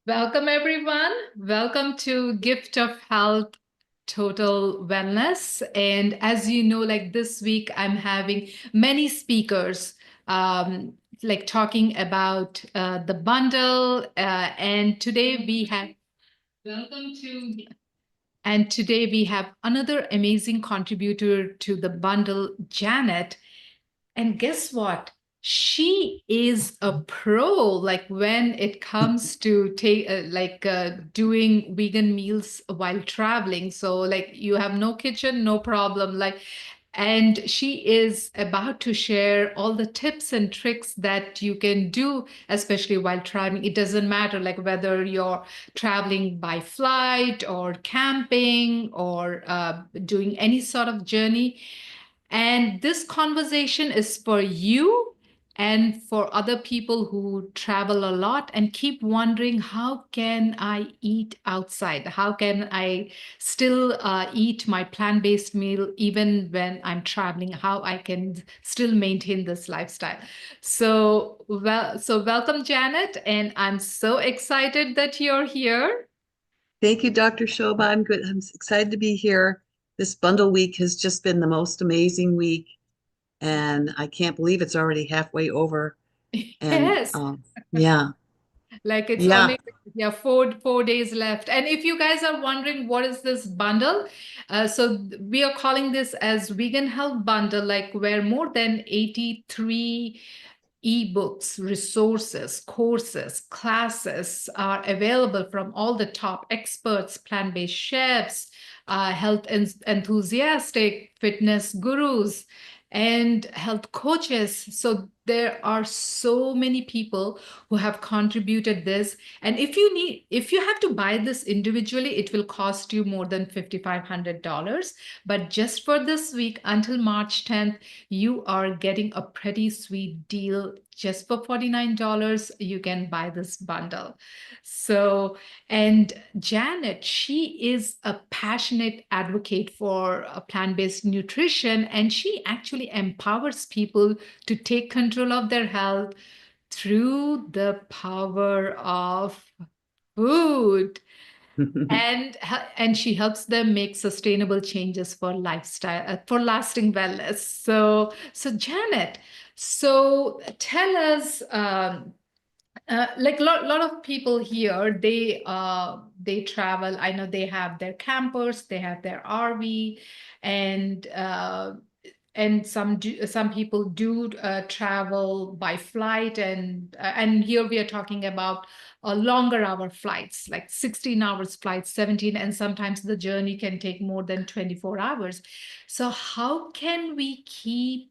Welcome, everyone. Welcome to Gift of Health Total Wellness. And as you know, like this week, I'm having many speakers like talking about the bundle. And today we have, welcome to, and today we have another amazing contributor to the bundle, Janet. And guess what? She is a pro, like when it comes to doing vegan meals while traveling. So like you have no kitchen, no problem. And she is about to share all the tips and tricks that you can do, especially while traveling. It doesn't matter like whether you're traveling by flight or camping or doing any sort of journey. And this conversation is for you and for other people who travel a lot and keep wondering, how can I eat outside? How can I still eat my plant-based meal even when I'm traveling? How I can still maintain this lifestyle? So welcome, Janet, and I'm so excited that you're here. Thank you, Dr. Shoba. I'm good. I'm excited to be here. This bundle week has just been the most amazing week, and I can't believe it's already halfway over. And Yes. yeah, Like it's yeah. only, yeah, four days left. And if you guys are wondering what is this bundle, we are calling this as Vegan Health Bundle, like where more than 83 ebooks, resources, courses, classes are available from all the top experts, plant-based chefs, enthusiastic, fitness gurus, and health coaches. So there are so many people who have contributed this. And if you have to buy this individually, it will cost you more than $5,500. But just for this week until March 10th, you are getting a pretty sweet deal. Just for $49, you can buy this bundle. So, and Janet, she is a passionate advocate for plant-based nutrition, and she actually empowers people to take control of their health through the power of food. And she helps them make sustainable changes for lifestyle for lasting wellness. So Janet, so tell us, like lot of people here, they travel. I know they have their campers, they have their RV, and some people do travel by flight, and here we are talking about longer hour flights, like 16 hours flights, 17, and sometimes the journey can take more than 24 hours. So how can we keep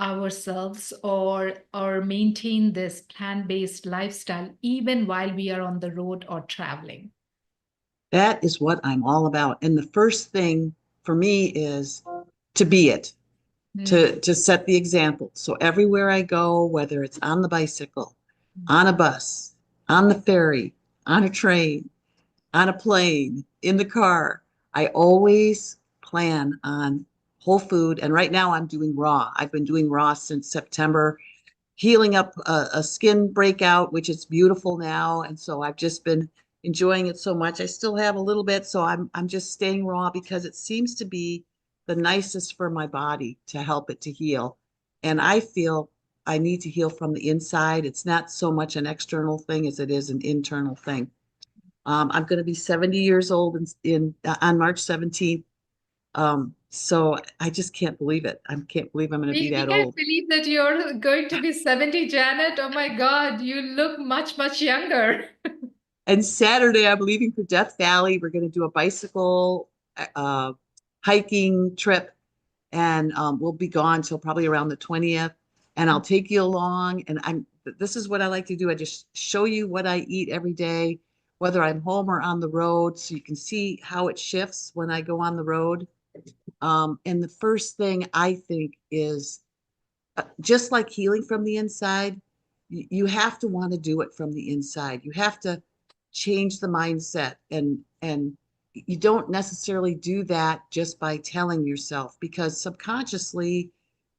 ourselves or maintain this plant-based lifestyle even while we are on the road or traveling? That is what I'm all about. And the first thing for me is to be it, Hmm. to set the example. So everywhere I go, whether it's on the bicycle, on a bus, on the ferry, on a train, on a plane, in the car, I always plan on whole food. And right now I'm doing raw. I've been doing raw since September, healing up a skin breakout, which is beautiful now. And so I've just been enjoying it so much. I still have a little bit, so I'm just staying raw because it seems to be the nicest for my body to help it to heal. And I feel I need to heal from the inside. It's not so much an external thing as it is an internal thing. I'm going to be 70 years old in on March 17th. So I just can't believe it. I can't believe I'm going to be We that can't old. believe that you're going to be 70, Janet. Oh my God, you look much, much younger. And Saturday, I'm leaving for Death Valley. We're going to do a bicycle uh, hiking trip, and we'll be gone till probably around the 20th. And I'll take you along. And this is what I like to do. I just show you what I eat every day, whether I'm home or on the road, so you can see how it shifts when I go on the road. And the first thing I think is just like healing from the inside, you have to want to do it from the inside. You have to change the mindset, and you don't necessarily do that just by telling yourself, because subconsciously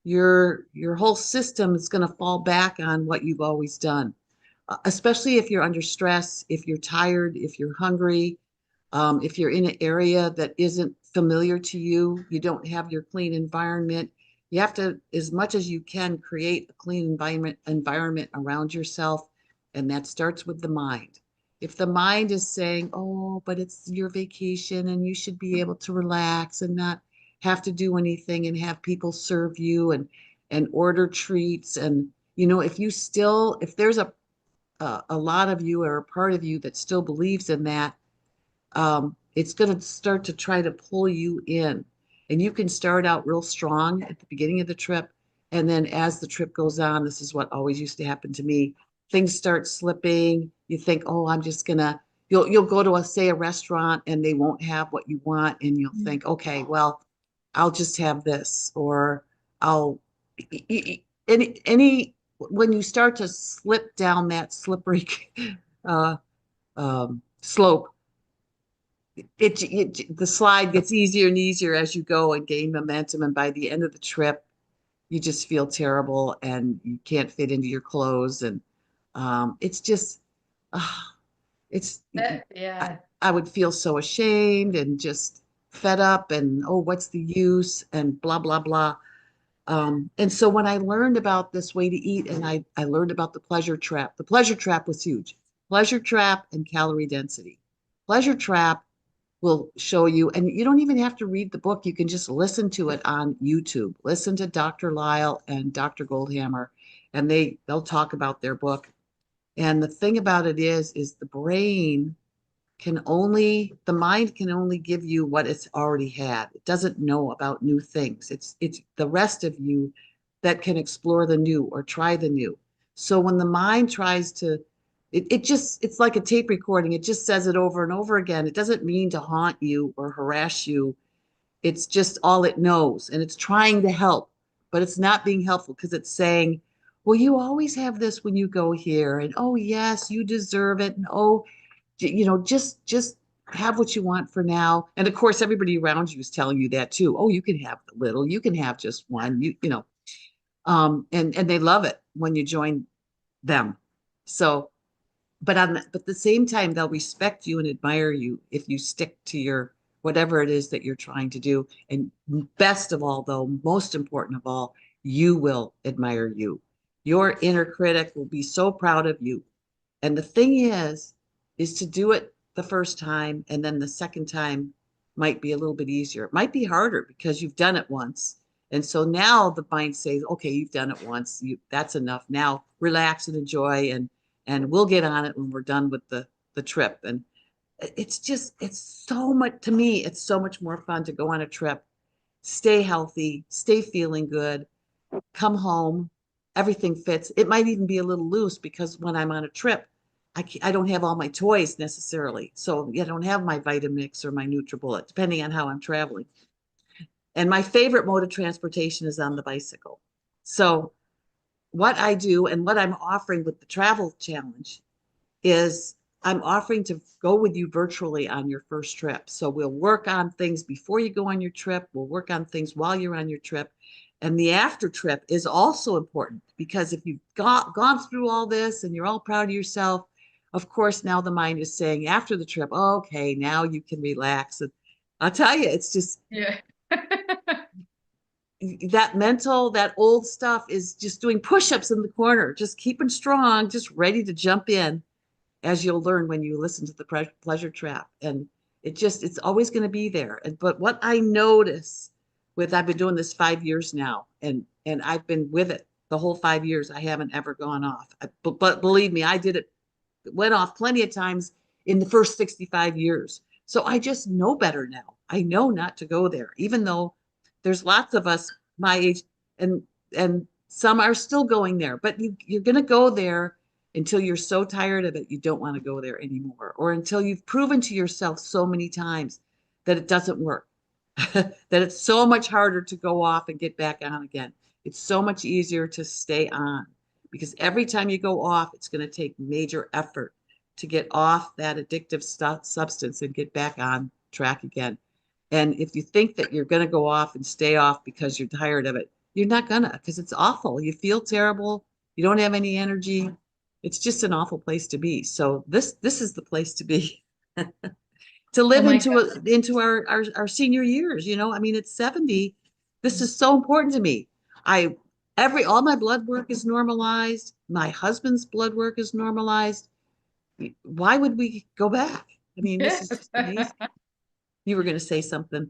your whole system is going to fall back on what you've always done. especially if you're under stress, if you're tired, if you're hungry, if you're in an area that isn't familiar to you, you don't have your clean environment. You have to, as much as you can, create a clean environment around yourself, and that starts with the mind. If the mind is saying, "Oh, but it's your vacation and you should be able to relax and not have to do anything and have people serve you and order treats," and if you still, if there's a lot of you or a part of you that still believes in that, it's going to start to try to pull you in. And you can start out real strong at the beginning of the trip. And then as the trip goes on, this is what always used to happen to me. Things start slipping. You think, oh, I'm just gonna, you'll go to say a restaurant and they won't have what you want. And you'll think, okay, well, I'll just have this, or I'll when you start to slip down that slippery uh, slope, the slide gets easier and easier as you go and gain momentum. And by the end of the trip, you just feel terrible and you can't fit into your clothes. And it's just, uh, it's, Yeah. I would feel so ashamed and just fed up and, oh, what's the use? And blah, blah, blah. And so when I learned about this way to eat, and I learned about the pleasure trap was huge. Pleasure trap and calorie density. Pleasure trap will show you, and you don't even have to read the book. You can just listen to it on YouTube. Listen to Dr. Lyle and Dr. Goldhammer, and they'll talk about their book. And the thing about it is the mind can only give you what it's already had. It doesn't know about new things. It's the rest of you that can explore the new or try the new. So when the mind tries to, it's like a tape recording. It just says it over and over again. It doesn't mean to haunt you or harass you. It's just all it knows, and it's trying to help, but it's not being helpful because it's saying, well, you always have this when you go here, and oh yes, you deserve it, and oh, just have what you want for now. And of course, everybody around you is telling you that too. Oh, you can have the little, you can have just one, and they love it when you join them. So, but at the same time, they'll respect you and admire you if you stick to your whatever it is that you're trying to do. And best of all, though, most important of all, you will admire you. Your inner critic will be so proud of you. And the thing is to do it the first time, and then the second time might be a little bit easier. It might be harder because you've done it once. And so now the mind says, okay, you've done it once. That's enough. Now relax and enjoy, and we'll get on it when we're done with the trip. And it's so much, to me, it's so much more fun to go on a trip, stay healthy, stay feeling good, come home, everything fits. It might even be a little loose because when I'm on a trip, I don't have all my toys necessarily. So I don't have my Vitamix or my NutriBullet, depending on how I'm traveling. And my favorite mode of transportation is on the bicycle. So what I do and what I'm offering with the travel challenge is I'm offering to go with you virtually on your first trip. So we'll work on things before you go on your trip. We'll work on things while you're on your trip. And the after trip is also important because if you've gone through all this and you're all proud of yourself, of course, now the mind is saying after the trip, oh, okay, now you can relax. And I'll tell you, it's just Yeah. that old stuff is just doing push-ups in the corner, just keeping strong, just ready to jump in, as you'll learn when you listen to the pleasure trap. And it's always going to be there. But what I notice I've been doing this 5 years now, and I've been with it the whole 5 years. I haven't ever gone off. But believe me, I did it, went off plenty of times in the first 65 years. So I just know better now. I know not to go there, even though there's lots of us my age, and some are still going there. But you're going to go there until you're so tired of it you don't want to go there anymore, or until you've proven to yourself so many times that it doesn't work, that it's so much harder to go off and get back on again. It's so much easier to stay on, because every time you go off, it's going to take major effort to get off that addictive substance and get back on track again. And if you think that you're going to go off and stay off because you're tired of it, you're not gonna, because it's awful. You feel terrible. You don't have any energy. It's just an awful place to be. So this is the place to be. To Oh live my into God. into our senior years, you know. I mean, at 70, this is so important to me. I every all my blood work is normalized. My husband's blood work is normalized. Why would we go back? I mean, this is Yes. just amazing. You were going to say something.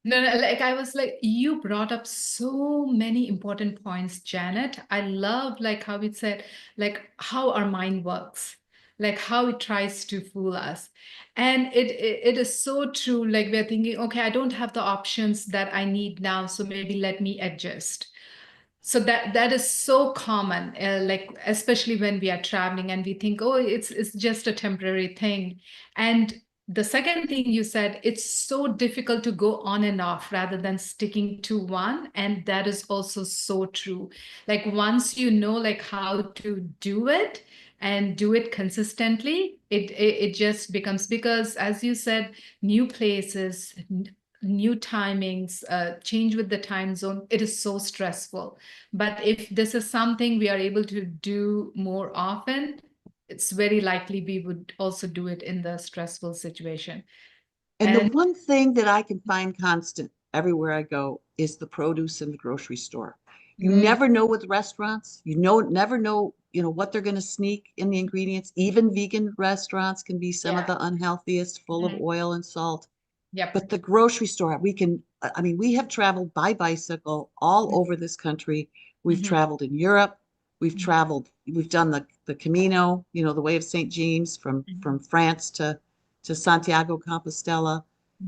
No, no, like I was like, you brought up so many important points, Janet. I love like how it said, like how our mind works, like how it tries to fool us. And it is so true. Like we're thinking, okay, I don't have the options that I need now, so maybe let me adjust. So that is so common, like especially when we are traveling and we think, oh, it's just a temporary thing. And the second thing you said, it's so difficult to go on and off rather than sticking to one, and that is also so true. Like once you know like how to do it and do it consistently, it just becomes, because as you said, new places, new timings, change with the time zone, it is so stressful. But if this is something we are able to do more often, it's very likely we would also do it in the stressful situation. And the And one thing that I can find constant everywhere I go is the produce in the grocery store. You mm, never know with restaurants. You know, never know, you know, what they're going to sneak in the ingredients. Even vegan restaurants can be some of yeah. the unhealthiest, full of Mhm. oil and salt. Yep. But the grocery store, we can, I mean, we have traveled by bicycle all over this country. We've Mhm. traveled in Europe. Mhm. We've done the Camino, you know, the way of St. James from Mhm. France to Santiago Compostela.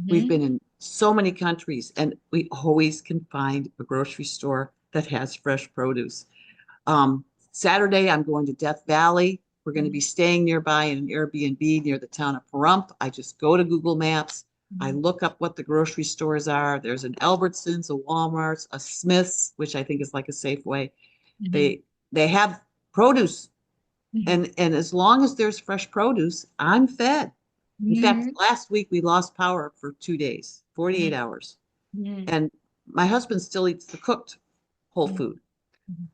We've Mhm. been in so many countries, and we always can find a grocery store that has fresh produce. Saturday, I'm going to Death Valley. We're going to be Mhm. staying nearby in an Airbnb near the town of Pahrump. I just go to Google Maps. I Mhm. look up what the grocery stores are. There's an Albertsons, a Walmart's, a Smith's, which I think is like a Safeway. Mhm. They have produce, Mhm. and as long as there's fresh produce, I'm fed. In fact, Mhm. last week we lost power for 2 days, 48 hours, Mhm. and my husband still eats the cooked whole Mhm. food,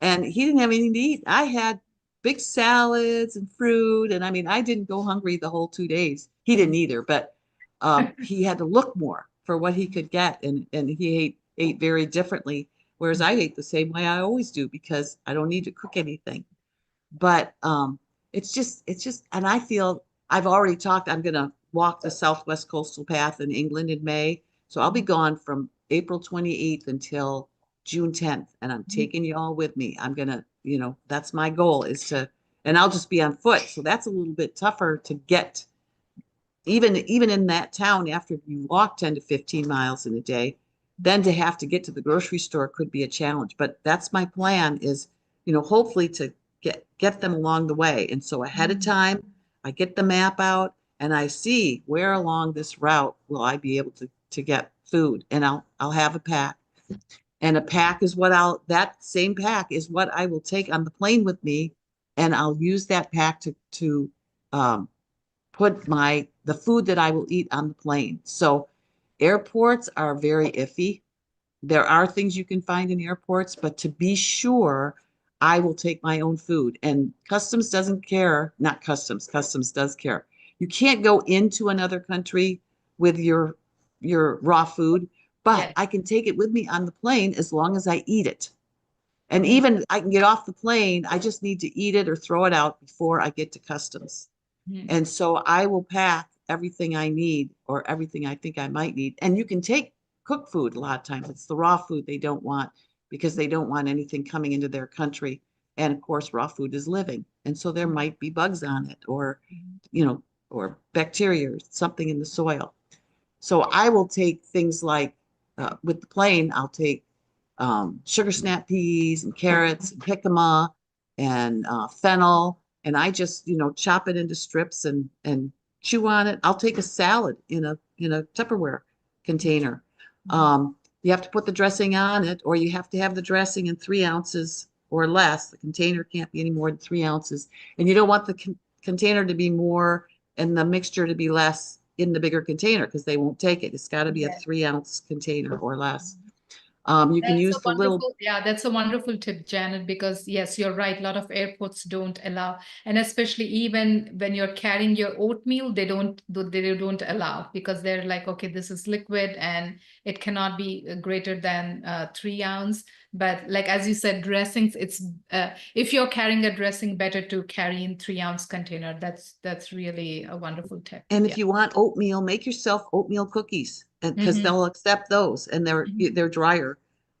and he didn't have anything to eat. I had big salads and fruit, and I mean, I didn't go hungry the whole 2 days. He didn't either, but he had to look more for what he could get, and he ate very differently. Whereas I ate the same way I always do because I don't need to cook anything. But it's just, and I feel I've already talked. I'm going to walk the Southwest Coastal Path in England in May, so I'll be Mhm. gone from April 28th until June 10th, and I'm Mhm. taking you all with me. I'm gonna, you know, that's my goal is to, and I'll just be on foot, so that's a little bit tougher to get even in that town after you walk 10 to 15 miles in a day. Then to have to get to the grocery store could be a challenge, but that's my plan is, you know, hopefully to get them along the way. And so ahead of Mhm. time I get the map out and I see where along this route will I be able to get food, and I'll have a pack. And a pack is what that same pack is what I will take on the plane with me, and I'll use that pack to um, put the food that I will eat on the plane. So airports are very iffy. There are things you can find in airports, but to be sure, I will take my own food. And customs doesn't care, not customs, customs does care. You can't go into another country with your raw food, but Yeah. I can take it with me on the plane as long as I eat it. And Mhm. even I can get off the plane, I just need to eat it or throw it out before I get to customs. Mhm. And so I will pack everything I need or everything I think I might need. And you can take cooked food a lot of times. It's the raw food they don't want because they don't want anything coming into their country. And of course, raw food is living. And so there might be bugs on it or, Mhm. you know, or bacteria or something in the soil. So I will take things like with the plane, I'll take sugar snap peas and carrots and jicama and fennel, and I just chop it into strips and chew on it. I'll take a salad in a Tupperware container. Mhm. You have to put the dressing on it, or you have to have the dressing in 3 ounces or less. The container can't be any more than 3 ounces, and you don't want the container to be more and the mixture to be less in the bigger container because they won't take it. It's got to be a Yeah. 3 ounce container or less. You can That's a use the little. wonderful, yeah, that's a wonderful tip, Janet, because yes, you're right. A lot of airports don't allow, and especially even when you're carrying your oatmeal, they don't allow because they're like, okay, this is liquid and it cannot be greater than 3 ounce. But like as you said, dressings, it's if you're carrying a dressing, better to carry in 3 ounce container. That's really a wonderful tip. And if Yeah. you want oatmeal, make yourself oatmeal cookies, and because Mm-hmm. they'll accept those, and they're drier.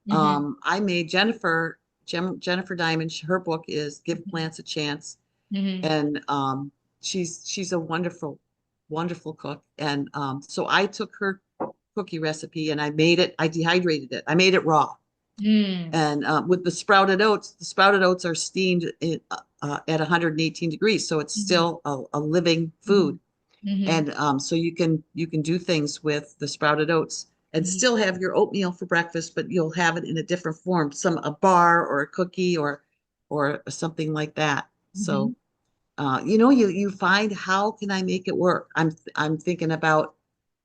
Mm-hmm. I made Jennifer Diamond. Her book is Give Plants a Chance, Mm-hmm. and she's a wonderful cook. And so I took her cookie recipe and I made it. I dehydrated it. I made it raw. Mm-hmm. And with the sprouted oats are steamed at 118 degrees, so it's still a living Mm-hmm. food. Mm-hmm. And so you can do things with the sprouted oats and Mm-hmm. still have your oatmeal for breakfast, but you'll have it in a different form, a bar or a cookie or something like that. Mm-hmm. So you find, how can I make it work? I'm thinking about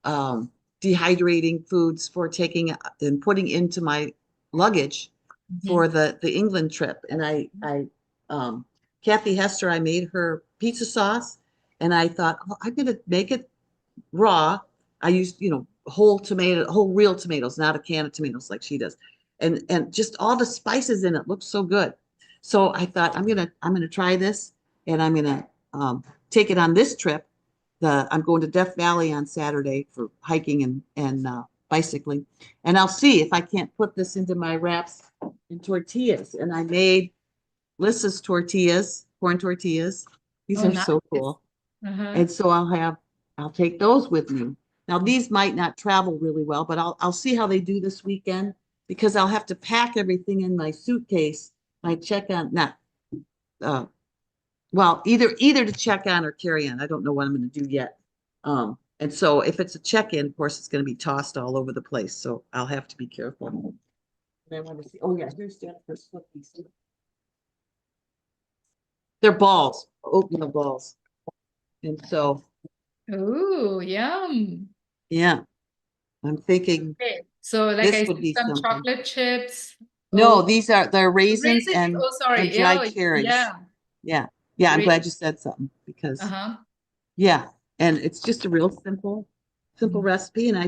um, dehydrating foods for taking and putting into my luggage Mhm. for the England trip. And um, Kathy Hester, I made her pizza sauce, and I thought, oh, I'm gonna make it raw. I used, whole real tomatoes, not a can of tomatoes like she does, and just all the spices in it looked so good. So I thought, I'm gonna try this, and I'm gonna take it on this trip. I'm going to Death Valley on Saturday for hiking and bicycling, and I'll see if I can't put this into my wraps and tortillas. And I made Lissa's tortillas, corn tortillas. These Oh, are nice. so cool. Uh-huh. And so I'll take those with me. Now these might not travel really well, but I'll see how they do this weekend, because I'll have to pack everything in my suitcase. My check on, not uh well, either to check on or carry on. I don't know what I'm going to do yet. And so if it's a check-in, of course, it's going to be tossed all over the place. So I'll have to be careful. And I want to see. Oh yeah, here's Jennifer's cookies. They're balls, oatmeal balls. And so, Ooh, yum. yeah, I'm thinking Okay. So like this I would see be some something. chocolate chips. No, Oh, they're raisins raisins. and Oh, sorry. dried Yeah, cherries. yeah. Yeah. Yeah, I'm Raisins. glad you said something, because Uh-huh. yeah, and it's just a real simple Mhm. recipe. And I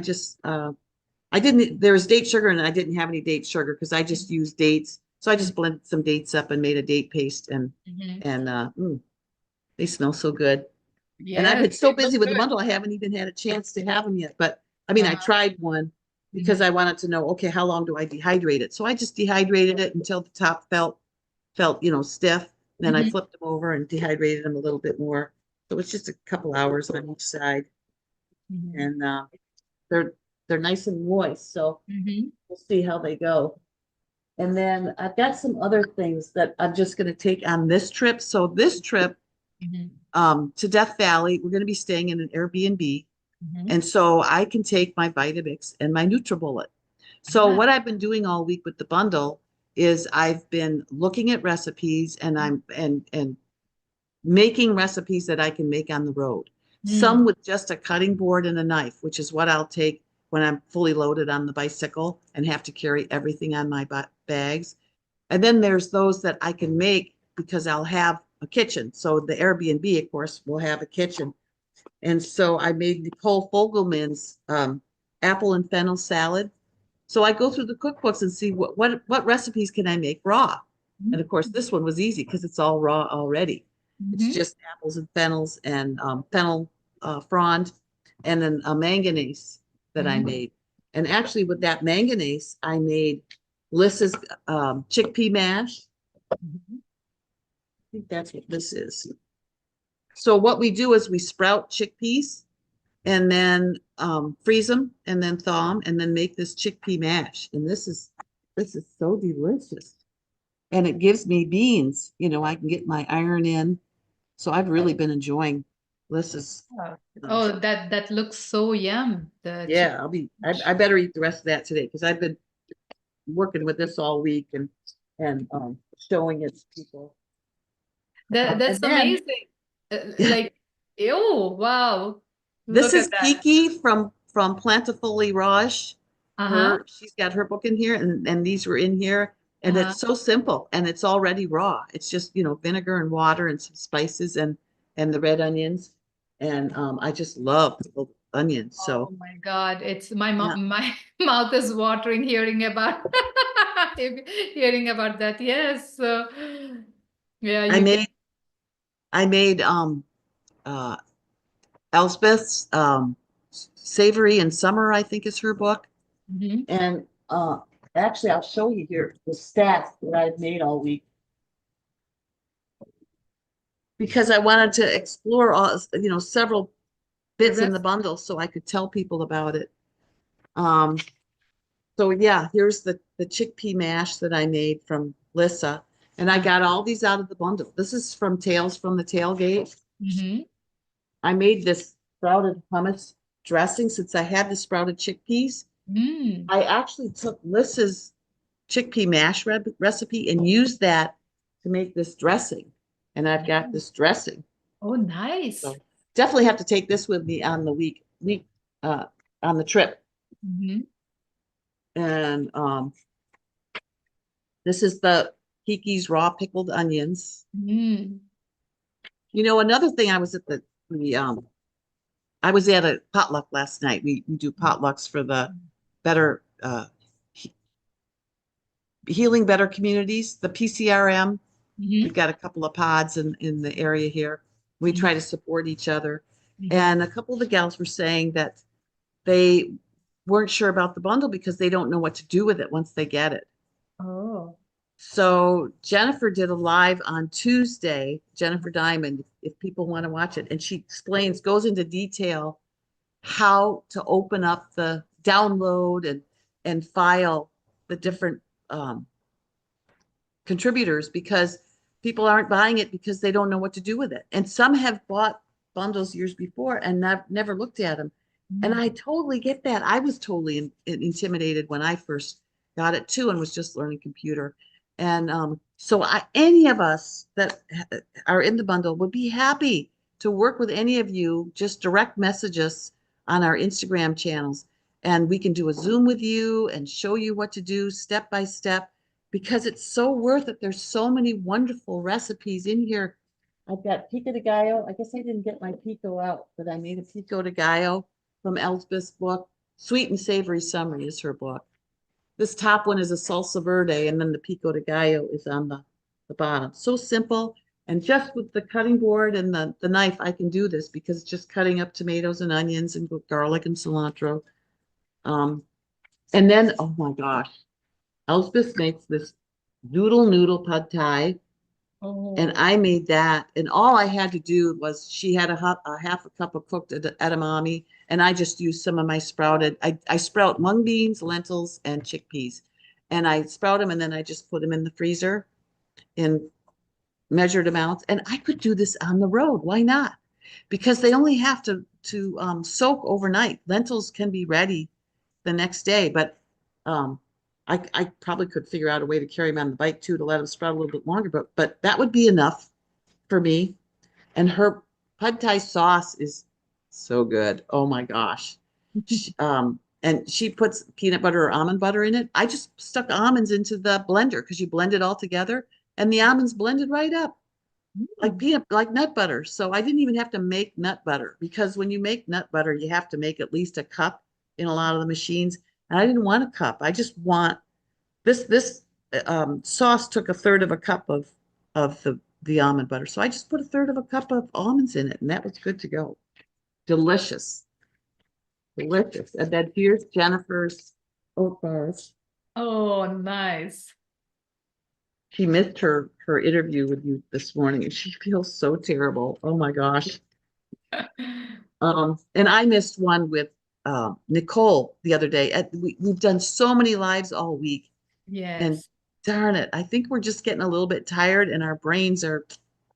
didn't, there was date sugar and I didn't have any date sugar because I just used dates. So I just blended some dates up and made a date paste, Mhm. and they smell so good. And I've Yes, been so they look busy with the good. bundle, I haven't even had a chance to have them yet. But I mean, I Uh-huh. tried one because Mhm. I wanted to know, okay, how long do I dehydrate it? So I just dehydrated it until the top felt, stiff. Then I Mhm. flipped them over and dehydrated them a little bit more. So it's just a couple hours on each side, Mhm. and they're they're nice and moist. So Mhm. we'll see how they go. And then I've got some other things that I'm just going to take on this trip. So this trip Mhm. to Death Valley, we're going to be staying in an Airbnb. Mhm. And so I can take my Vitamix and my NutriBullet. So Ah. what I've been doing all week with the bundle is I've been looking at recipes, and I'm making recipes that I can make on the road. Some Mm. with just a cutting board and a knife, which is what I'll take when I'm fully loaded on the bicycle and have to carry everything on my bags. And then there's those that I can make because I'll have a kitchen. So the Airbnb, of course, will have a kitchen. And so I made Nicole Fogelman's apple and fennel salad. So I go through the cookbooks and see what recipes can I make raw. And of course, this one was easy because it's all raw already. It's Mhm. just apples and fennels and fennel frond, and then a manganese that I Mhm. made. And actually, with that manganese, I made Lissa's chickpea mash. Mhm. I think that's what this is. So what we do is we sprout chickpeas and then freeze them and then thaw them and then make this chickpea mash. And this is so delicious. And it gives me beans. I can get my iron in. So I've really been enjoying Lissa's. Oh, Um, oh, that looks so yum. The yeah, I better eat the rest of that today because I've been working with this all week and showing it to people. And that's then amazing. Like, ew, wow. this Look is at that. Kiki from Plentifully Raj. Uh-huh. she's got her book in here, and these were in here, and Uh-huh. it's so simple, and it's already raw. It's just, vinegar and water and some spices and the red onions, and I just love pickled onions. Oh So my God, it's yeah, my mouth is watering hearing about hearing about that. Yes. So yeah, I you can. made I made uh Elspeth's Savory in Summer, I think is her book. Mhm. And actually, I'll show you here the stats that I've made all week because I wanted to explore several The bits in the rest. bundle so I could tell people about it. Um, so yeah, here's the chickpea mash that I made from Lissa, and I got all these out of the bundle. This is from Tales from the Tailgate. Mm-hmm. I made this sprouted hummus dressing since I had the sprouted chickpeas. Mm. I actually took Lissa's chickpea mash recipe and used that to make this dressing. And I've got Oh, this dressing. oh, nice. So definitely have to take this with me on the week uh on the trip. Mm-hmm. And this is the Kiki's raw pickled onions. Mm. Another thing, the I was at a potluck last night. We do potlucks for the better healing better communities, the PCRM. We've Mm-hmm. got a couple of pods in the area here. We try to support each other. Mm-hmm. And a couple of the gals were saying that they weren't sure about the bundle because they don't know what to do with it once they get it. Oh. So Jennifer did a live on Tuesday, Jennifer Diamond, if people want to watch it. And she goes into detail how to open up the download and file the different um, contributors because people aren't buying it because they don't know what to do with it. And some have bought bundles years before and never looked at them. And Mm. I totally get that. I was totally intimidated when I first got it too and was just learning computer. And any of us that are in the bundle would be happy to work with any of you. Just direct message us on our Instagram channels, and we can do a Zoom with you and show you what to do step by step because it's so worth it. There's so many wonderful recipes in here. I've got pico de gallo. I guess I didn't get my pico out, but I made a pico de gallo from Elsbeth's book. Sweet and Savory Summary is her book. This top one is a salsa verde, and then the pico de gallo is on the bottom. So simple. And just with the cutting board and the knife, I can do this because it's just cutting up tomatoes and onions and garlic and cilantro. Um, and then, oh my gosh, Elspeth makes this noodle pad thai, and Oh. I made that. And all I had to do was she had a half a cup of cooked edamame, and I just used some of my sprouted. I sprout mung beans, lentils, and chickpeas, and I sprout them, and then I just put them in the freezer in measured amounts. And I could do this on the road. Why not? Because they only have to soak overnight. Lentils can be ready the next day, but um, I probably could figure out a way to carry them on the bike too to let them sprout a little bit longer. But that would be enough for me. And her pad thai sauce is so good. Oh my gosh. And she puts peanut butter or almond butter in it. I just stuck almonds into the blender because you blend it all together, and the almonds blended right up Mm. like nut butter. So I didn't even have to make nut butter because when you make nut butter, you have to make at least a cup in a lot of the machines. And I didn't want a cup. I just want this sauce took a third of a cup of the almond butter. So I just put a third of a cup of almonds in it, and that was good to go. Delicious, delicious. And then here's Jennifer's oat bars. Oh, nice. She missed her interview with you this morning, and she feels so terrible. Oh my gosh. And I missed one with Nicole the other day. We've done so many lives all week, and Yes. darn it, I think we're just getting a little bit tired, and our brains are,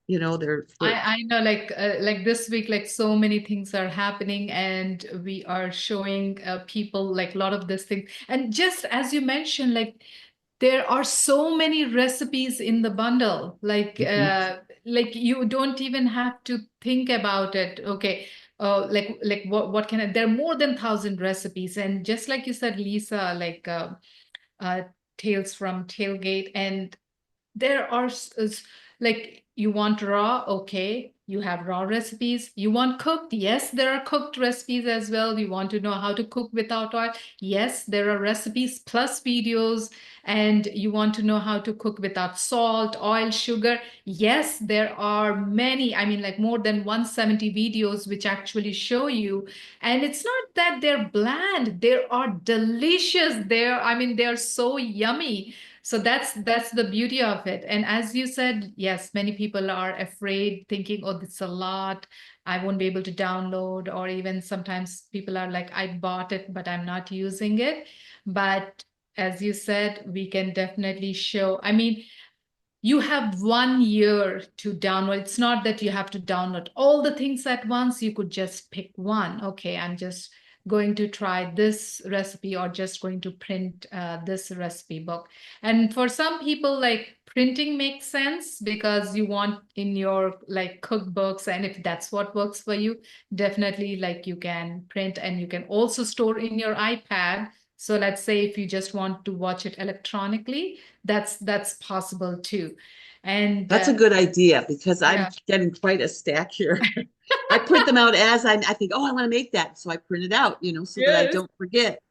they're I know like this week like so many things are happening and we are showing people like a lot of this thing and just as you mentioned like there are so many recipes in the bundle Mhm. like you don't even have to think about it. Okay, like what can I, there are more than 1,000 recipes. And just like you said, Lisa, like uh, Tales from Tailgate, and there are like you want raw, okay, you have raw recipes. You want cooked, yes, there are cooked recipes as well. You want to know how to cook without oil, yes, there are recipes plus videos. And you want to know how to cook without salt, oil, sugar, yes, there are many, I mean, like more than 170 videos which actually show you. And it's not that they're bland, they are delicious, they're, I mean, they're so yummy. So that's the beauty of it. And as you said, yes, many people are afraid, thinking, oh, this is a lot, I won't be able to download. Or even sometimes people are like, I bought it but I'm not using it. But as you said, we can definitely show, I mean, you have 1 year to download. It's not that you have to download all the things at once. You could just pick one. Okay, I'm just going to try this recipe, or just going to print this recipe book. And for some people, like, printing makes sense because you want in your like cookbooks, and if that's what works for you, definitely like you can print, and you can also store in your iPad. So let's say if you just want to watch it electronically, that's possible too. And That's a good idea because I'm yeah. getting quite a stack here. I print them out as I think, oh, I want to make that. So I print it out, so that I Yes, don't forget.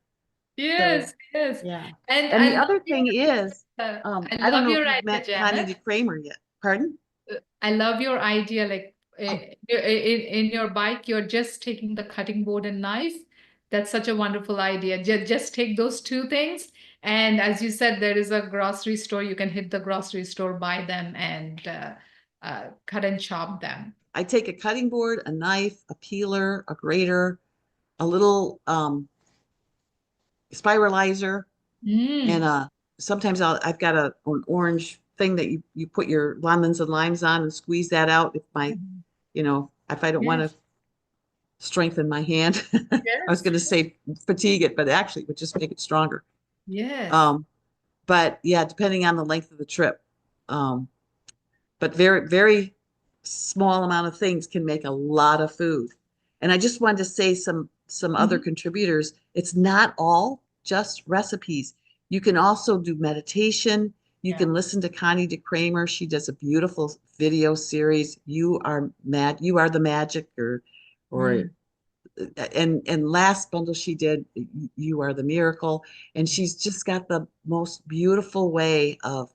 So, yes, yes. yeah. And And the other thing is, I I don't love know if your you've idea, met Connie Janet. the Kramer yet. Pardon? I love your idea. Like Oh, in your bike, you're just taking the cutting board and knife. That's such a wonderful idea. Just take those two things. And as you said, there is a grocery store. You can hit the grocery store, buy them, and cut and chop them. I take a cutting board, a knife, a peeler, a grater, a little spiralizer, and Mm. sometimes I've got an orange thing that you put your lemons and limes on and squeeze that out if Mhm. if I don't want Yes, to strengthen my hand. I was yes, going to say fatigue it, but actually it would just make it stronger. yes, Um, but yeah, depending on the length of the trip. Um, but very, very small amount of things can make a lot of food. And I just wanted to say some other mhm, contributors. It's not all just recipes. You can also do meditation. You yeah. can listen to Connie de Kramer. She does a beautiful video series. You are the magic, or Mm. and last bundle she did, You Are the Miracle. And she's just got the most beautiful way of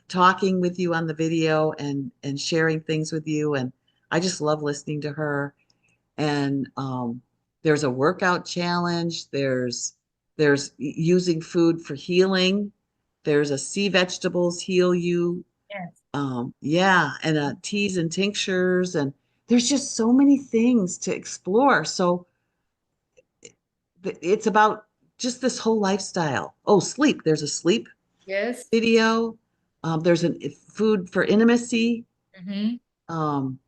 talking with you on the video and sharing things with you. And I just love listening to her. And there's a workout challenge. There's using food for healing. There's a sea vegetables heal you. Yes, Yeah, and teas and tinctures, and there's just so many things to explore. So it's about just this whole lifestyle. Oh, sleep. There's a sleep yes. video. There's a food for intimacy. Hmm. Um,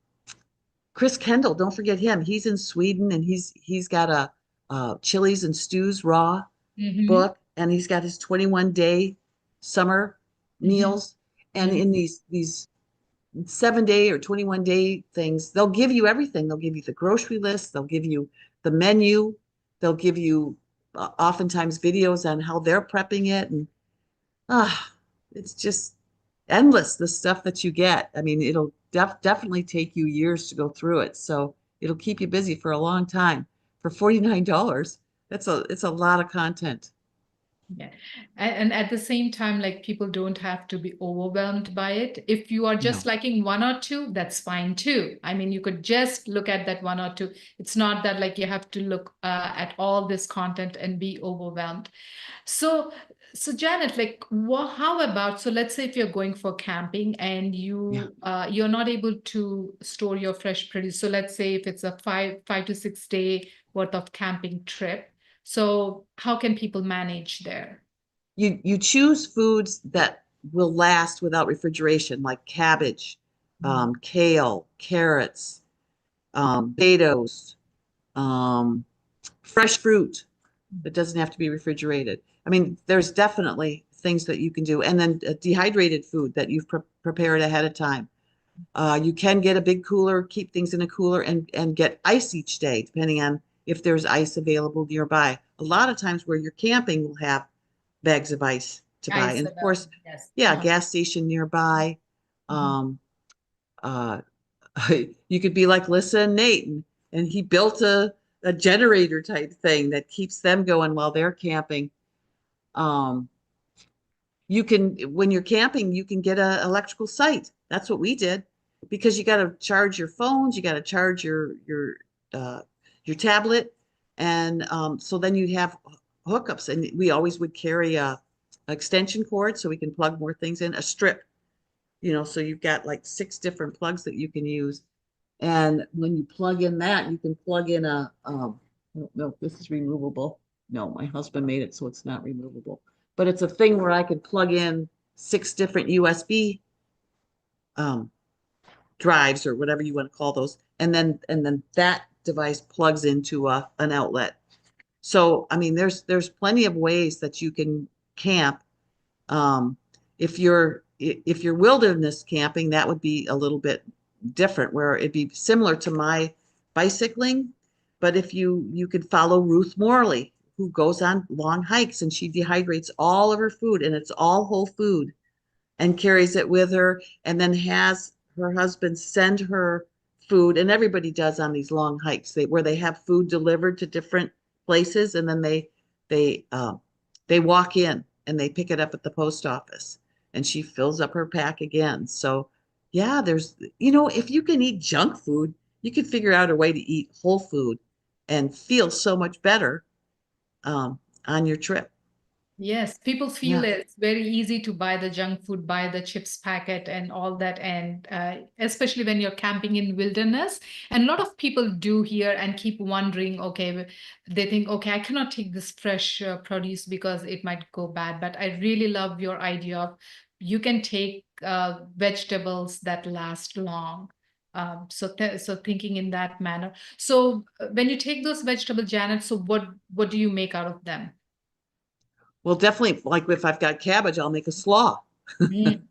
Chris Kendall, don't forget him. He's in Sweden and he's got a chilies and stews raw Hmm. book, and he's got his 21-day summer Hmm. meals. And in these 7-day or 21-day things, they'll give you everything. They'll give you the grocery list, they'll give you the menu, they'll give you oftentimes videos on how they're prepping it. And ah, it's just endless, the stuff that you get. I mean, it'll definitely take you years to go through it. So it'll keep you busy for a long time. For $49, it's a lot of content. Yeah. And at the same time, like, people don't have to be overwhelmed by it. If you are just No. liking one or two, that's fine too. I mean, you could just look at that one or two. It's not that like you have to look at all this content and be overwhelmed. So, so Janet, like, how about, so let's say if you're going for camping and Yeah. you're not able to store your fresh produce. So let's say if it's a 5 to 6 day worth of camping trip. So how can people manage there? You choose foods that will last without refrigeration, like cabbage, Mm. kale, carrots, potatoes, um, fresh fruit that doesn't have to be refrigerated. I mean, there's definitely things that you can do. And then dehydrated food that you've prepared ahead of time. You can get a big cooler, keep things in a cooler, and get ice each day, depending on if there's ice available nearby. A lot of times where you're camping will have bags of ice to buy. Ice And of course, available. Yes. yeah, gas station nearby. Mhm. Um, uh, you could be like Lissa and Nate, and he built a generator type thing that keeps them going while they're camping. Um, you can, when you're camping, you can get a electrical site. That's what we did, because you got to charge your phones, you got to charge uh, your tablet, and so then you have hookups. And we always would carry a extension cord so we can plug more things in, a strip, so you've got like 6 different plugs that you can use. And when you plug in that, you can plug in I don't know if this is removable. No, my husband made it so it's not removable. But it's a thing where I could plug in 6 different USB um, drives, or whatever you want to call those, and then that device plugs into an outlet. So I mean, there's plenty of ways that you can camp. Um, if you're wilderness camping, that would be a little bit different, where it'd be similar to my bicycling. But if you could follow Ruth Morley, who goes on long hikes and she dehydrates all of her food, and it's all whole food, and carries it with her, and then has her husband send her food. And everybody does on these long hikes, where they have food delivered to different places, and then they they walk in and they pick it up at the post office, and she fills up her pack again. So yeah, if you can eat junk food, you can figure out a way to eat whole food and feel so much better um, on your trip. Yes, people feel Yeah. it's very easy to buy the junk food, buy the chips packet and all that. And especially when you're camping in wilderness. And a lot of people do here and keep wondering, okay, they think, okay, I cannot take this fresh produce because it might go bad. But I really love your idea of you can take vegetables that last long. So thinking in that manner. So when you take those vegetables, Janet, so what do you make out of them? Well, definitely, like if I've got cabbage, I'll make a slaw. Mm.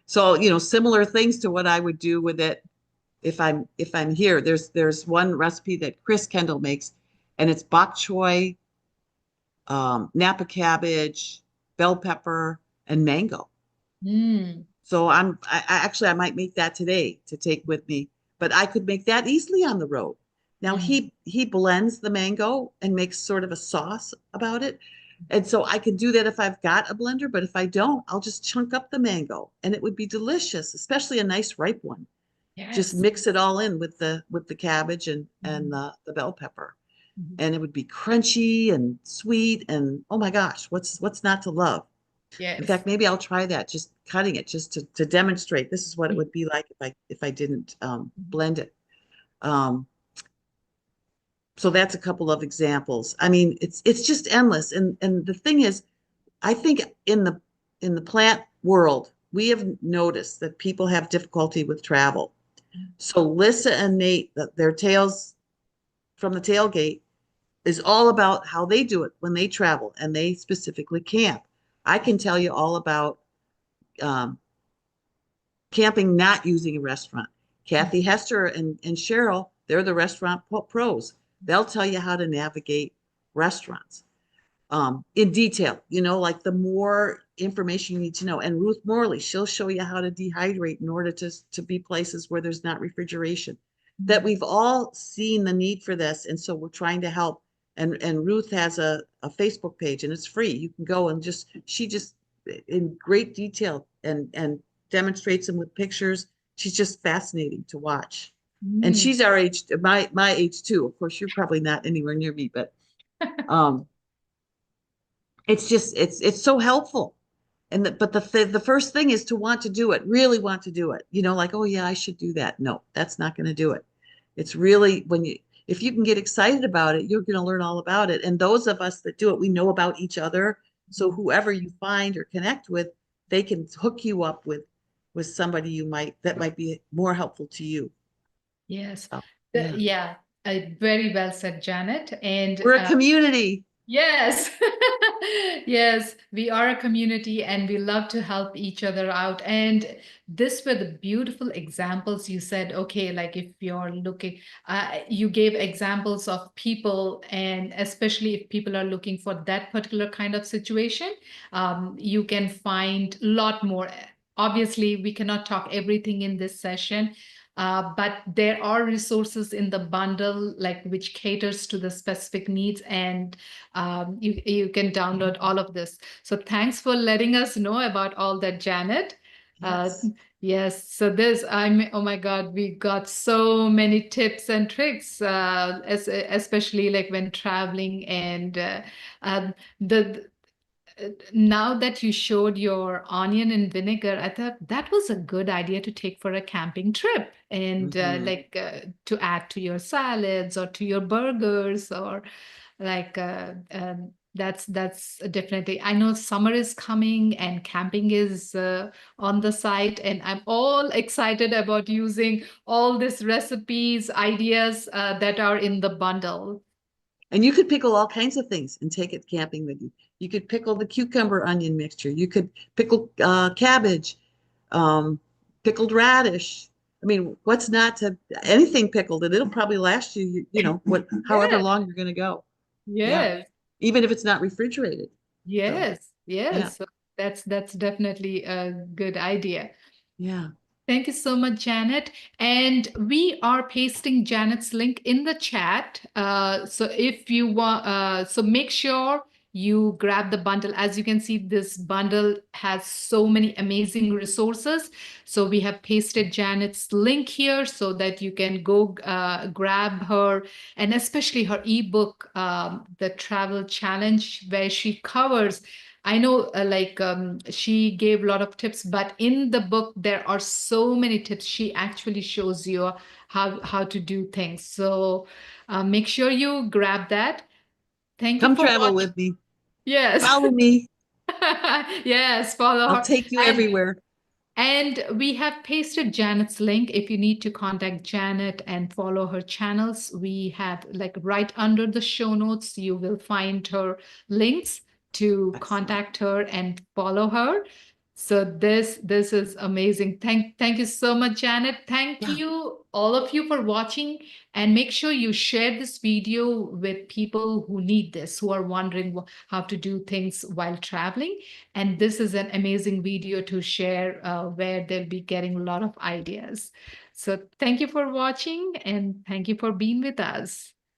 So, similar things to what I would do with it if I'm here. There's one recipe that Chris Kendall makes, and it's bok choy, Napa cabbage, bell pepper, and mango. Mm. So I might make that today to take with me, but I could make that easily on the road. Now Mm. he blends the mango and makes sort of a sauce about it. And so I can do that if I've got a blender, but if I don't, I'll just chunk up the mango and it would be delicious, especially a nice ripe one. Just Yes. mix it all in with the cabbage and Mhm. the bell pepper. Mhm. And it would be crunchy and sweet, and oh my gosh, what's not to love? In Yes. fact, maybe I'll try that, just cutting it just to demonstrate this is what it would be like if I didn't Mhm. blend it. Um, so that's a couple of examples. I mean, it's just endless. And the thing is, I think in the plant world, we have noticed that people have difficulty with travel. So Lissa and Nate, their tales from the tailgate is all about how they do it when they travel and they specifically camp. I can tell you all about um, camping not using a restaurant. Kathy Hester and Cheryl, they're the restaurant pros. They'll tell you how to navigate restaurants in detail, like the more information you need to know. And Ruth Morley, she'll show you how to dehydrate in order to be places where there's not refrigeration. That Mhm. we've all seen the need for this. And so we're trying to help. And Ruth has a Facebook page and it's free. You can go and she just in great detail and demonstrates them with pictures. She's just fascinating to watch. And Mm. she's our age, my age too. Of course, you're probably not anywhere near me, but um, it's so helpful. But the first thing is to want to do it, really want to do it, like, oh yeah, I should do that. No, that's not going to do it. It's really, if you can get excited about it, you're going to learn all about it. And those of us that do it, we know about each other. So whoever you find or connect with, they can hook you up with somebody that might be more helpful to you. Yes. So yeah, Yeah. Very well said, Janet. And we're a community. yes. Yes, we are a community and we love to help each other out. And this were the beautiful examples you said. Okay, like if you're looking, you gave examples of people, and especially if people are looking for that particular kind of situation, you can find a lot more. Obviously, we cannot talk everything in this session. But there are resources in the bundle like which caters to the specific needs, and you can download all of this. So thanks for letting us know about all that, Janet. Uh, Yes. yes, so this oh my God, we got so many tips and tricks, especially like when traveling, and the now that you showed your onion and vinegar, I thought that was a good idea to take for a camping trip, and Hmm. to add to your salads or to your burgers, or like that's definitely. I know summer is coming and camping is on the site, and I'm all excited about using all these recipes, ideas that are in the bundle. And you could pickle all kinds of things and take it camping with you. You could pickle the cucumber onion mixture. You could pickle cabbage, um, pickled radish. I mean, what's not to anything pickled, and it'll probably last you, what, however Yes, long you're going to go. Yeah, yes. even if it's not refrigerated. So, Yes, yeah, yes. So that's definitely a good idea. yeah, Thank you so much, Janet. And we are pasting Janet's link in the chat. So if you want, so make sure you grab the bundle. As you can see, this bundle has so many amazing resources. So we have pasted Janet's link here so that you can go grab her, and especially her ebook, The Travel Challenge, where she covers. I know, she gave a lot of tips, but in the book there are so many tips. She actually shows you how to do things. So make sure you grab that. Thank you come for travel watching. with me. Yes, Follow me. yes, follow I'll her. take you And everywhere. we have pasted Janet's link. If you need to contact Janet and follow her channels, we have like right under the show notes, you will find her links to Excellent. contact her and follow her. So this is amazing. Thank you so much, Janet. Thank Yeah. you all of you for watching, and make sure you share this video with people who need this, who are wondering how to do things while traveling. And this is an amazing video to share where they'll be getting a lot of ideas. So thank you for watching, and thank you for being with us.